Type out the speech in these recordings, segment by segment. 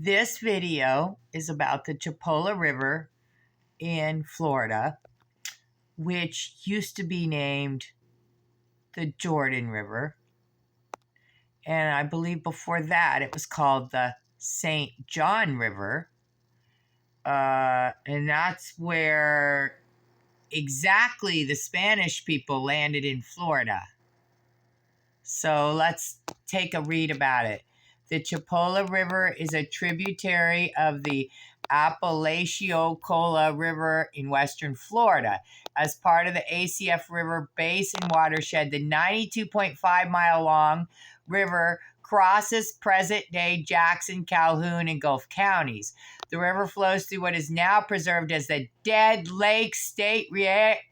This video is about the Chipola River in Florida, which used to be named the Jordan River. And I believe before that it was called the St. John River. And that's where exactly the Spanish people landed in Florida. So let's take a read about it. The Chipola River is a tributary of the Apalachicola River in western Florida. As part of the ACF River Basin watershed, the 92.5-mile-long river crosses present-day Jackson, Calhoun, and Gulf counties. The river flows through what is now preserved as the Dead Lake State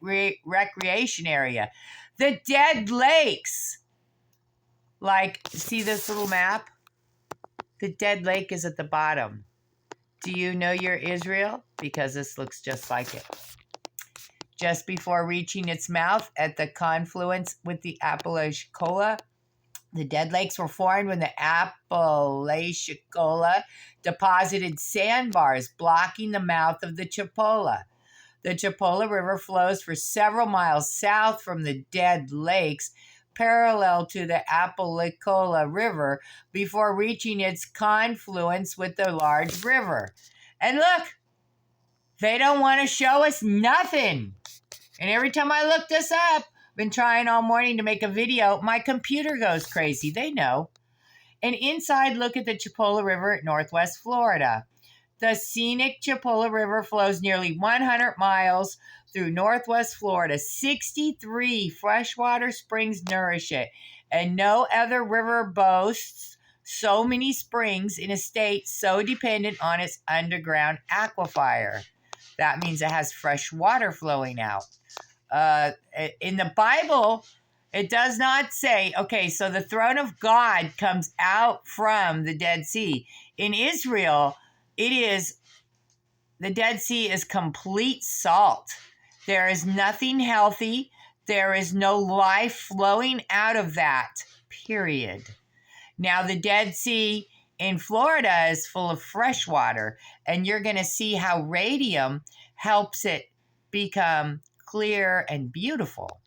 Recreation Area. The Dead Lakes! Like, see this little map? The Dead Lake is at the bottom. Do you know you're Israel? Because this looks just like it. Just before reaching its mouth at the confluence with the Apalachicola, the Dead Lakes were formed when the Apalachicola deposited sandbars blocking the mouth of the Chipola. The Chipola River flows for several miles south from the Dead Lakes, parallel to the Apalachicola River, before reaching its confluence with the large river. And look, they don't want to show us nothing. And every time I look this up, been trying all morning to make a video, my computer goes crazy. They know. An inside look at the Chipola River at Northwest Florida. The scenic Chipola River flows nearly 100 miles through Northwest Florida. 63 freshwater springs nourish it, and no other river boasts so many springs in a state so dependent on its underground aquifer. That means it has fresh water flowing out. In the Bible, it does not say, okay, so the throne of God comes out from the Dead Sea. In Israel, the Dead Sea is complete salt. There is nothing healthy. There is no life flowing out of that, period. Now, the Dead Sea in Florida is full of fresh water, and you're going to see how radium helps it become clear and beautiful.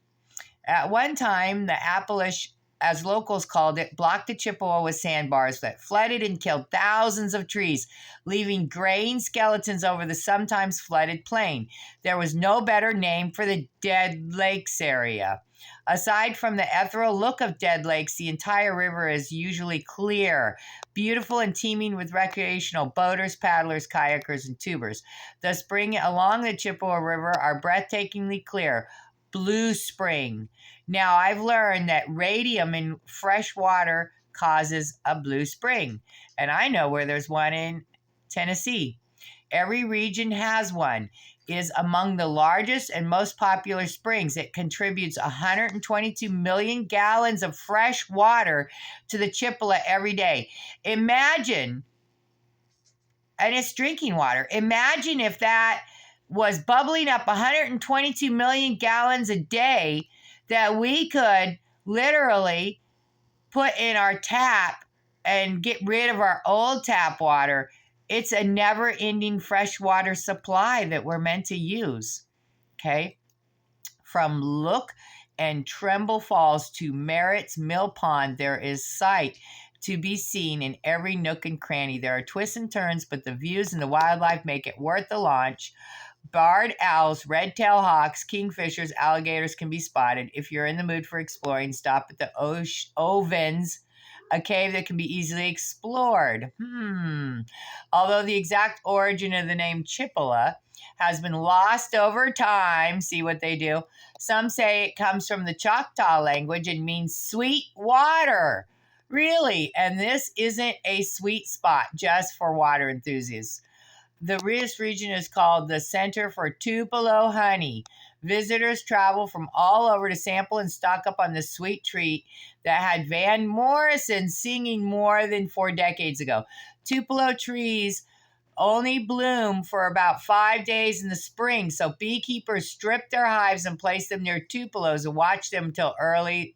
At one time, the Appalachian, as locals called it, blocked the Chippewa with sandbars that flooded and killed thousands of trees, leaving graying skeletons over the sometimes flooded plain. There was no better name for the Dead Lakes area. Aside from the ethereal look of Dead Lakes, the entire river is usually clear, beautiful, and teeming with recreational boaters, paddlers, kayakers, and tubers. The springs along the Chippewa River are breathtakingly clear. Blue Spring. Now, I've learned that radium in fresh water causes a blue spring, and I know where there's one in Tennessee. Every region has one. It is among the largest and most popular springs. It contributes 122 million gallons of fresh water to the Chippewa every day. Imagine, and it's drinking water. Imagine if that was bubbling up 122 million gallons a day that we could literally put in our tap and get rid of our old tap water. It's a never-ending freshwater supply that we're meant to use, okay? From Look and Tremble Falls to Merritt's Mill Pond, there is sight to be seen in every nook and cranny. There are twists and turns, but the views and the wildlife make it worth the launch. Barred owls, red-tailed hawks, kingfishers, alligators can be spotted. If you're in the mood for exploring, stop at the Ovens, a cave that can be easily explored. Although the exact origin of the name Chipola has been lost over time, see what they do? Some say it comes from the Choctaw language and means sweet water. Really? And this isn't a sweet spot just for water enthusiasts. The region is called the Center for Tupelo Honey. Visitors travel from all over to sample and stock up on the sweet treat that had Van Morrison singing more than 4 decades ago. Tupelo trees only bloom for about 5 days in the spring, so beekeepers strip their hives and place them near Tupelos and watch them till early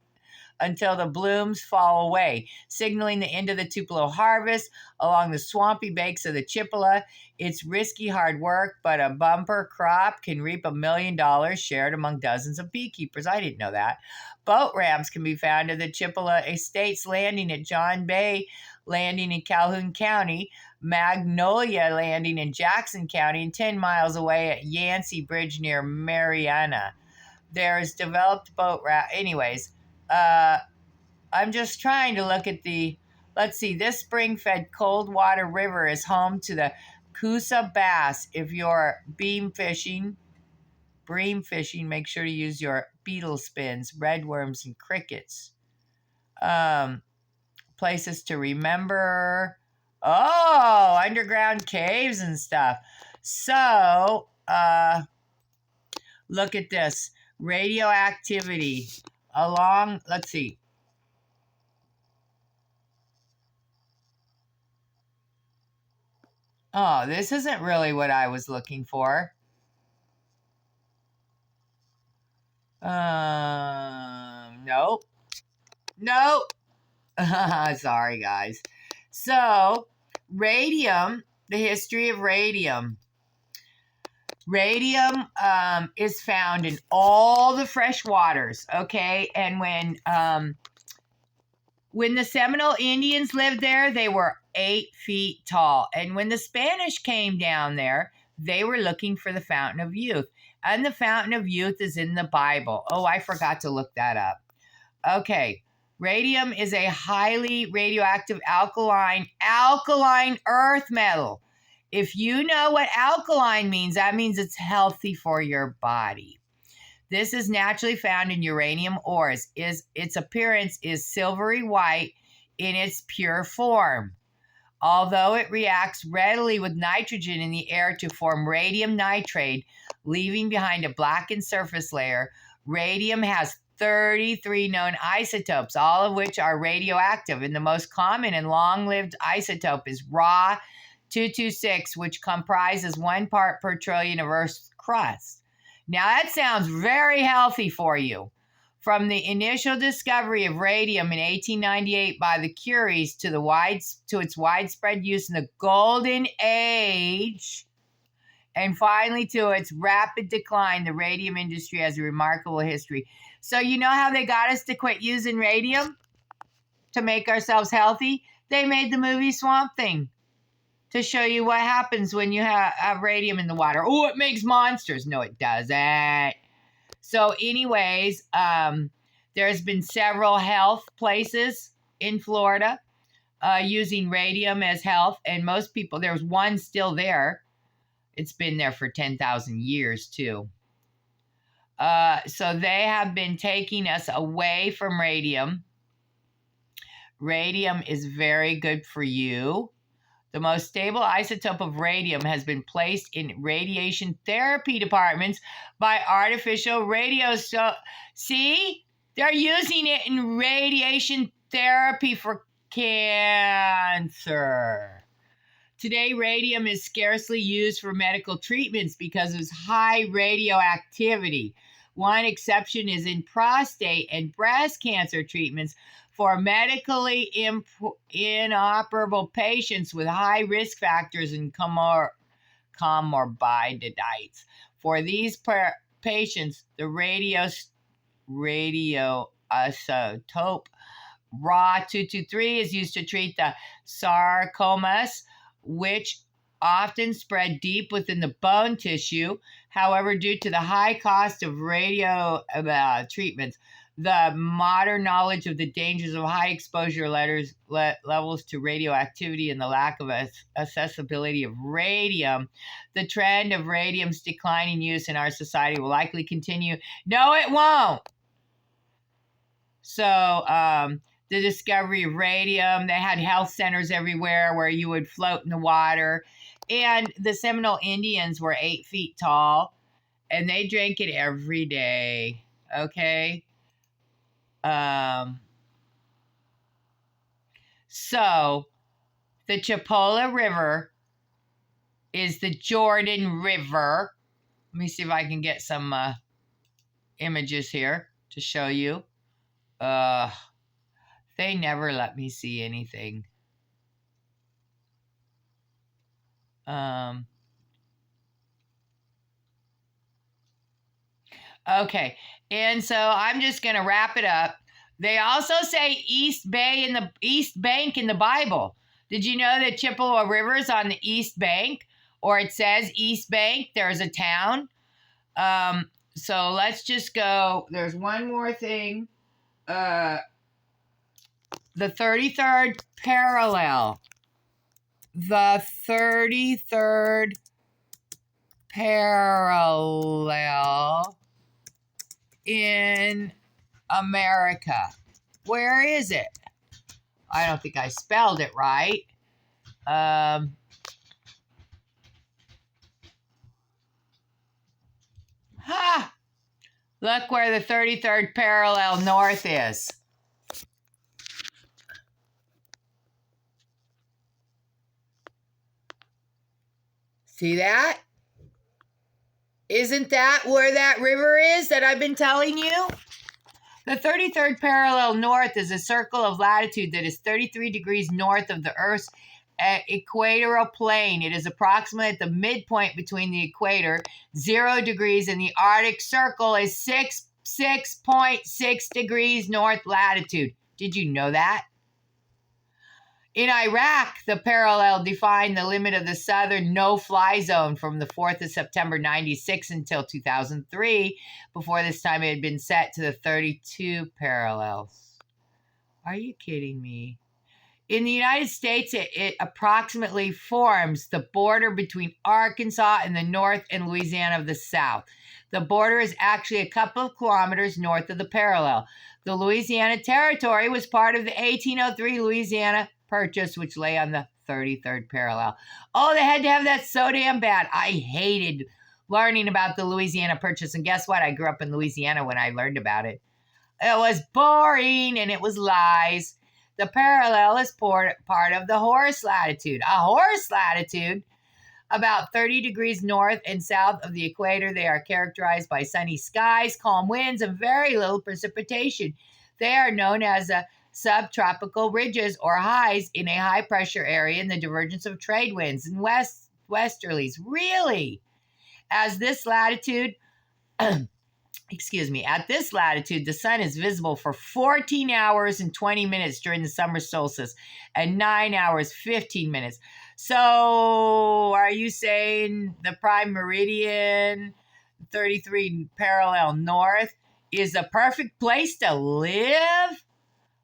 until the blooms fall away, signaling the end of the Tupelo harvest. Along the swampy banks of the Chipola, it's risky hard work, but a bumper crop can reap $1 million shared among dozens of beekeepers. I didn't know that. Boat ramps can be found at the Chipola Estates Landing at John Bay Landing in Calhoun County, Magnolia Landing in Jackson County, and 10 miles away at Yancey Bridge near Mariana. There's developed boat route. Anyways, I'm just trying to look at the. Let's see. This spring-fed Coldwater River is home to the Coosa bass. If you're bream fishing, make sure to use your beetle spins, redworms, and crickets. Places to remember. Oh, underground caves and stuff. So, look at this. Radioactivity along, let's see. Oh, this isn't really what I was looking for. Nope. Nope. Sorry, guys. So, radium, the history of radium. Radium is found in all the fresh waters, okay? And when the Seminole Indians lived there, they were 8 feet tall. And when the Spanish came down there, they were looking for the Fountain of Youth. And the Fountain of Youth is in the Bible. Oh, I forgot to look that up. Okay. Radium is a highly radioactive alkaline earth metal. If you know what alkaline means, that means it's healthy for your body. This is naturally found in uranium ores. Its appearance is silvery white in its pure form. Although it reacts readily with nitrogen in the air to form radium nitrate, leaving behind a blackened surface layer, radium has 33 known isotopes, all of which are radioactive. And the most common and long-lived isotope is Ra-226, which comprises 1 part per trillion of Earth's crust. Now, that sounds very healthy for you. From the initial discovery of radium in 1898 by the Curies to its widespread use in the Golden Age, and finally to its rapid decline, the radium industry has a remarkable history. So you know how they got us to quit using radium to make ourselves healthy? They made the movie Swamp Thing to show you what happens when you have radium in the water. Oh, it makes monsters. No, it doesn't. So anyways, there's been several health places in Florida using radium as health. And most people, there's one still there. It's been there for 10,000 years too. So they have been taking us away from radium. Radium is very good for you. The most stable isotope of radium has been placed in radiation therapy departments by artificial radio. So, see, they're using it in radiation therapy for cancer. Today, radium is scarcely used for medical treatments because of its high radioactivity. One exception is in prostate and breast cancer treatments for medically inoperable patients with high risk factors and comorbidities. For these patients, the radioisotope Ra-223 is used to treat the sarcomas, which often spread deep within the bone tissue. However, due to the high cost of radio treatments, the modern knowledge of the dangers of high exposure levels to radioactivity and the lack of accessibility of radium, the trend of radium's declining use in our society will likely continue. No, it won't. So, the discovery of radium, they had health centers everywhere where you would float in the water. And the Seminole Indians were 8 feet tall, and they drank it every day. Okay? So, the Chipola River is the Jordan River. Let me see if I can get some images here to show you. Uh, they never let me see anything. Um, okay, and so I'm just gonna wrap it up. They also say East Bank in the Bible. Did you know that Chippewa River is on the East Bank, or it says East Bank? There's a town. So let's just go. There's one more thing. Uh, the 33rd parallel. The 33rd parallel in America. Where is it? I don't think I spelled it right. Ha! Look where the 33rd parallel north is. See that? Isn't that where that river is that I've been telling you? The 33rd parallel north is a circle of latitude that is 33 degrees north of the Earth's equatorial plane. It is approximately at the midpoint between the equator, 0 degrees, and the Arctic Circle is 6.6 degrees north latitude. Did you know that? In Iraq, the parallel defined the limit of the southern no-fly zone from the 4th of September 96 until 2003. Before this time, it had been set to the 32 parallels. Are you kidding me? In the United States, it approximately forms the border between Arkansas in the north and Louisiana of the south. The border is actually a couple of kilometers north of the parallel. The Louisiana Territory was part of the 1803 Louisiana Purchase, which lay on the 33rd parallel. Oh, they had to have that so damn bad. I hated learning about the Louisiana Purchase. And guess what? I grew up in Louisiana when I learned about it. It was boring and it was lies. The parallel is part of the horse latitude. A horse latitude, about 30 degrees north and south of the equator. They are characterized by sunny skies, calm winds, and very little precipitation. They are known as subtropical ridges or highs in a high pressure area in the divergence of trade winds and westerlies. Really? As this latitude, at this latitude, the sun is visible for 14 hours and 20 minutes during the summer solstice and 9 hours, 15 minutes. So are you saying the prime meridian, 33 parallel north, is a perfect place to live?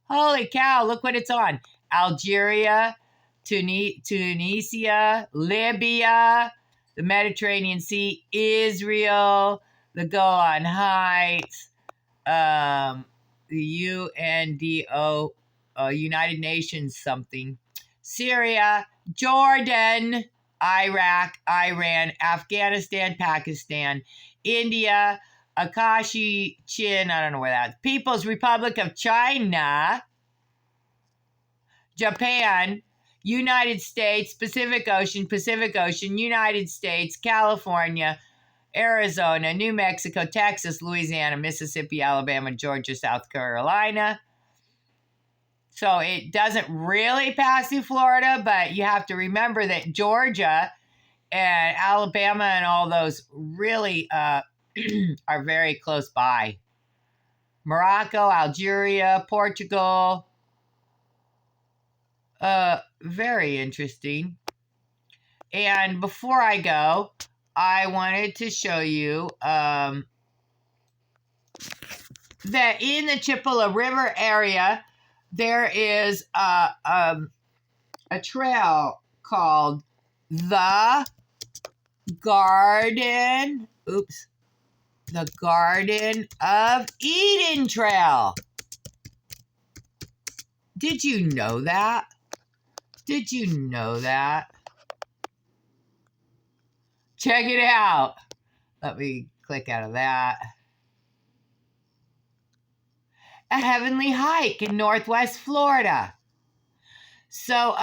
Holy cow, look what it's on. Algeria, Tunisia, Libya, the Mediterranean Sea, Israel, the Golan Heights, the UNDO, United Nations something, Syria, Jordan, Iraq, Iran, Afghanistan, Pakistan, India, Akashi Chin, I don't know where that's, People's Republic of China, Japan, United States, Pacific Ocean, United States, California, Arizona, New Mexico, Texas, Louisiana, Mississippi, Alabama, Georgia, South Carolina. So it doesn't really pass through Florida, but you have to remember that Georgia and Alabama and all those really are very close by. Morocco, Algeria, Portugal. Very interesting. And before I go, I wanted to show you that in the Chipola River area, there is a trail called the Garden of Eden Trail. Did you know that? Check it out. Let me click out of that. A heavenly hike in Northwest Florida. So,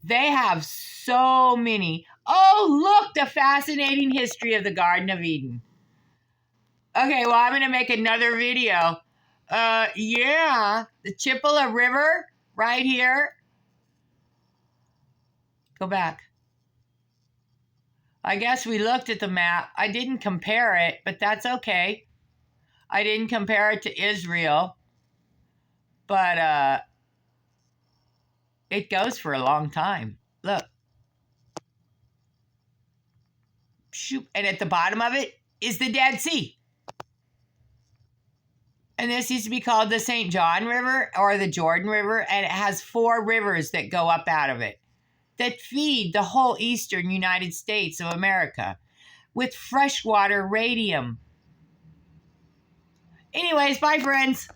they have so many. Oh, look, the fascinating history of the Garden of Eden. Okay, well, I'm going to make another video. Yeah, the Chipola River right here. Go back. I guess we looked at the map. I didn't compare it, but that's okay. I didn't compare it to Israel, but it goes for a long time. Look. Shoot. And at the bottom of it is the Dead Sea. And this used to be called the St. John River or the Jordan River, and it has 4 rivers that go up out of it that feed the whole eastern United States of America with freshwater radium. Anyways, bye, friends.